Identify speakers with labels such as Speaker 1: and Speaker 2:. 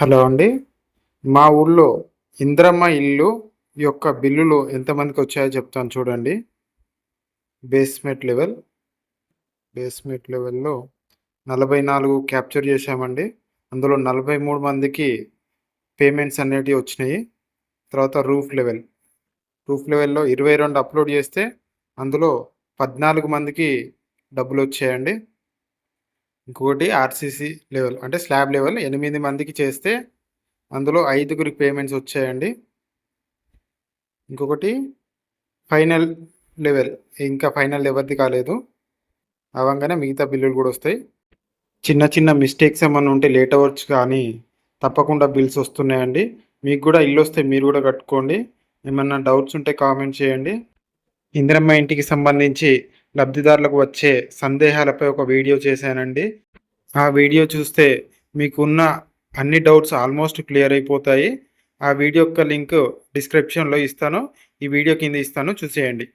Speaker 1: Hello అండి. మా ఊళ్ళో ఇందిరమ్మ ఇల్లు యొక్క బిల్లులు ఎంతమందికి వచ్చాయో చెప్తాను చూడండి. బేస్‌మెంట్ లెవెల్, బేస్‌మెంట్ లెవెల్‌లో 44 క్యాప్చర్ చేశామండి. అందులో 43 మందికి పేమెంట్స్ అనేటివి వచ్చినాయి. తర్వాత రూఫ్ లెవెల్‌లో 22 అప్‌లోడ్ చేస్తే అందులో 14 మందికి డబ్బులొచ్చాయండి. ఇంకొకటి ఆర్‌సీసీ లెవెల్ అంటే స్లాబ్ లెవెల్ 8 మందికి చేస్తే అందులో 5గురికి పేమెంట్స్ వచ్చాయండి. ఇంకొకటి ఫైనల్ లెవెల్. ఇంకా ఫైనల్ ఎవరిది కాలేదు. అవ్వంగానే మిగతా బిల్లులు గూడా ఒస్తాయి. చిన్న చిన్న మిస్టేక్స్ ఏమన్నా ఉంటే లేట్ అవ్వచ్చు కానీ, తప్పకుండా బిల్స్ ఒస్తున్నాయండి. మీకు గూడా ఇల్లొస్తే మీరు గూడా కట్టుకోండి. ఏమన్నా డౌట్స్ ఉంటే కామెంట్ చేయండి. ఇందిరమ్మ ఇంటికి సంబంధించి లబ్ధిదారులకు వచ్చే సందేహాలపై ఒక వీడియో చేశానండి. ఆ వీడియో చూస్తే మీకున్న అన్ని డౌట్స్ ఆల్మోస్ట్ క్లియర్ అయిపోతాయి. ఆ వీడియో యొక్క లింక్ డిస్క్రిప్షన్‌లో ఇస్తాను. ఈ వీడియో కింద ఇస్తాను చూసేయండి.